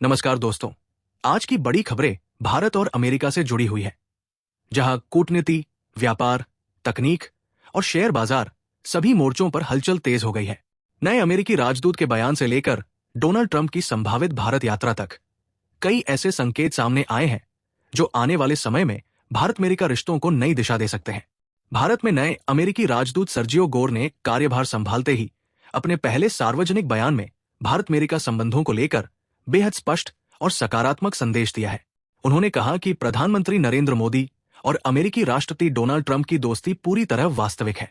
नमस्कार दोस्तों। आज की बड़ी खबरें भारत और अमेरिका से जुड़ी हुई है, जहां कूटनीति, व्यापार, तकनीक और शेयर बाजार सभी मोर्चों पर हलचल तेज हो गई है। नए अमेरिकी राजदूत के बयान से लेकर डोनाल्ड ट्रंप की संभावित भारत यात्रा तक कई ऐसे संकेत सामने आए हैं जो आने वाले समय में भारत अमेरिका रिश्तों को नई दिशा दे सकते हैं। भारत में नए अमेरिकी राजदूत सर्जियो गोर ने कार्यभार संभालते ही अपने पहले सार्वजनिक बयान में भारत अमेरिका संबंधों को लेकर बेहद स्पष्ट और सकारात्मक संदेश दिया है। उन्होंने कहा कि प्रधानमंत्री नरेंद्र मोदी और अमेरिकी राष्ट्रपति डोनाल्ड ट्रंप की दोस्ती पूरी तरह वास्तविक है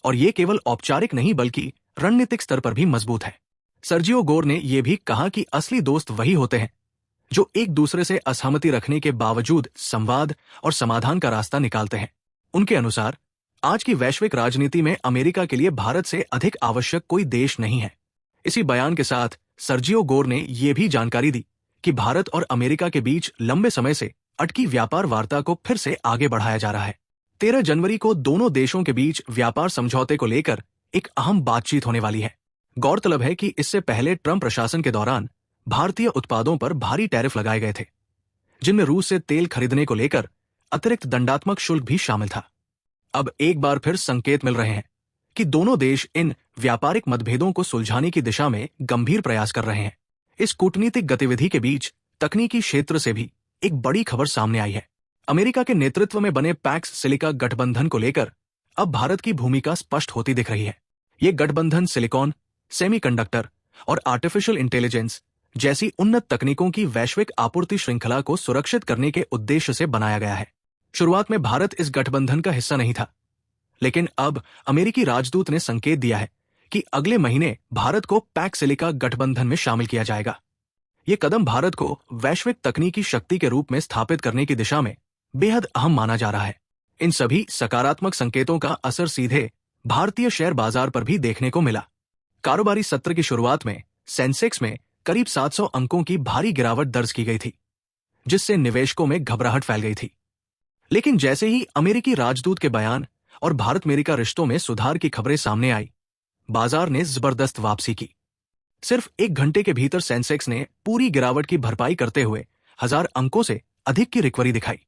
और ये केवल औपचारिक नहीं बल्कि रणनीतिक स्तर पर भी मजबूत है। सर्जियो गोर ने यह भी कहा कि असली दोस्त वही होते हैं जो एक दूसरे से असहमति रखने के बावजूद संवाद और समाधान का रास्ता निकालते हैं। उनके अनुसार आज की वैश्विक राजनीति में अमेरिका के लिए भारत से अधिक आवश्यक कोई देश नहीं है। इसी बयान के साथ सर्जियो गोर ने यह भी जानकारी दी कि भारत और अमेरिका के बीच लंबे समय से अटकी व्यापार वार्ता को फिर से आगे बढ़ाया जा रहा है। 13 जनवरी को दोनों देशों के बीच व्यापार समझौते को लेकर एक अहम बातचीत होने वाली है। गौरतलब है कि इससे पहले ट्रंप प्रशासन के दौरान भारतीय उत्पादों पर भारी टैरिफ लगाए गए थे, जिनमें रूस से तेल खरीदने को लेकर अतिरिक्त दंडात्मक शुल्क भी शामिल था। अब एक बार फिर संकेत मिल रहे हैं कि दोनों देश इन व्यापारिक मतभेदों को सुलझाने की दिशा में गंभीर प्रयास कर रहे हैं। इस कूटनीतिक गतिविधि के बीच तकनीकी क्षेत्र से भी एक बड़ी खबर सामने आई है। अमेरिका के नेतृत्व में बने पैक्स सिलिका गठबंधन को लेकर अब भारत की भूमिका स्पष्ट होती दिख रही है। ये गठबंधन सिलिकॉन, सेमीकंडक्टर और आर्टिफिशियल इंटेलिजेंस जैसी उन्नत तकनीकों की वैश्विक आपूर्ति श्रृंखला को सुरक्षित करने के उद्देश्य से बनाया गया है। शुरुआत में भारत इस गठबंधन का हिस्सा नहीं था, लेकिन अब अमेरिकी राजदूत ने संकेत दिया है कि अगले महीने भारत को पैक्स सिलिका गठबंधन में शामिल किया जाएगा। ये कदम भारत को वैश्विक तकनीकी शक्ति के रूप में स्थापित करने की दिशा में बेहद अहम माना जा रहा है। इन सभी सकारात्मक संकेतों का असर सीधे भारतीय शेयर बाजार पर भी देखने को मिला। कारोबारी सत्र की शुरुआत में सेंसेक्स में करीब 700 अंकों की भारी गिरावट दर्ज की गई थी, जिससे निवेशकों में घबराहट फैल गई थी। लेकिन जैसे ही अमेरिकी राजदूत के बयान और भारत अमेरिका रिश्तों में सुधार की खबरें सामने आई, बाजार ने जबरदस्त वापसी की। सिर्फ एक घंटे के भीतर सेंसेक्स ने पूरी गिरावट की भरपाई करते हुए 1000 अंकों से अधिक की रिकवरी दिखाई।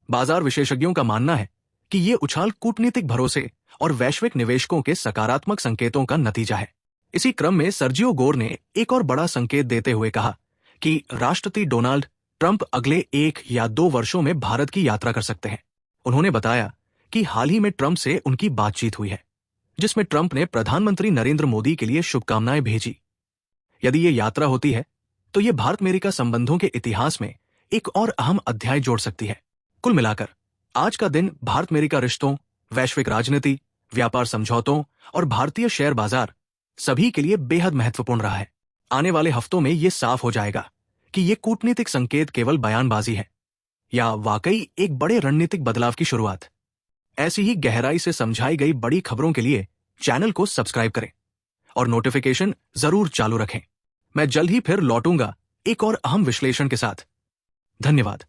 बाजार विशेषज्ञों का मानना है कि ये उछाल कूटनीतिक भरोसे और वैश्विक निवेशकों के सकारात्मक संकेतों का नतीजा है। इसी क्रम में सर्जियो गोर ने एक और बड़ा संकेत देते हुए कहा कि राष्ट्रपति डोनाल्ड ट्रंप अगले 1 या 2 वर्षों में भारत की यात्रा कर सकते हैं। उन्होंने बताया कि हाल ही में ट्रंप से उनकी बातचीत हुई है, जिसमें ट्रंप ने प्रधानमंत्री नरेंद्र मोदी के लिए शुभकामनाएं भेजी। यदि ये यात्रा होती है तो ये भारत अमेरिका संबंधों के इतिहास में एक और अहम अध्याय जोड़ सकती है। कुल मिलाकर आज का दिन भारत अमेरिका रिश्तों, वैश्विक राजनीति, व्यापार समझौतों और भारतीय शेयर बाजार सभी के लिए बेहद महत्वपूर्ण रहा है। आने वाले हफ्तों में ये साफ हो जाएगा कि ये कूटनीतिक संकेत केवल बयानबाजी है या वाकई एक बड़े रणनीतिक बदलाव की शुरुआत। ऐसी ही गहराई से समझाई गई बड़ी खबरों के लिए चैनल को सब्सक्राइब करें और नोटिफिकेशन जरूर चालू रखें। मैं जल्द ही फिर लौटूंगा एक और अहम विश्लेषण के साथ। धन्यवाद।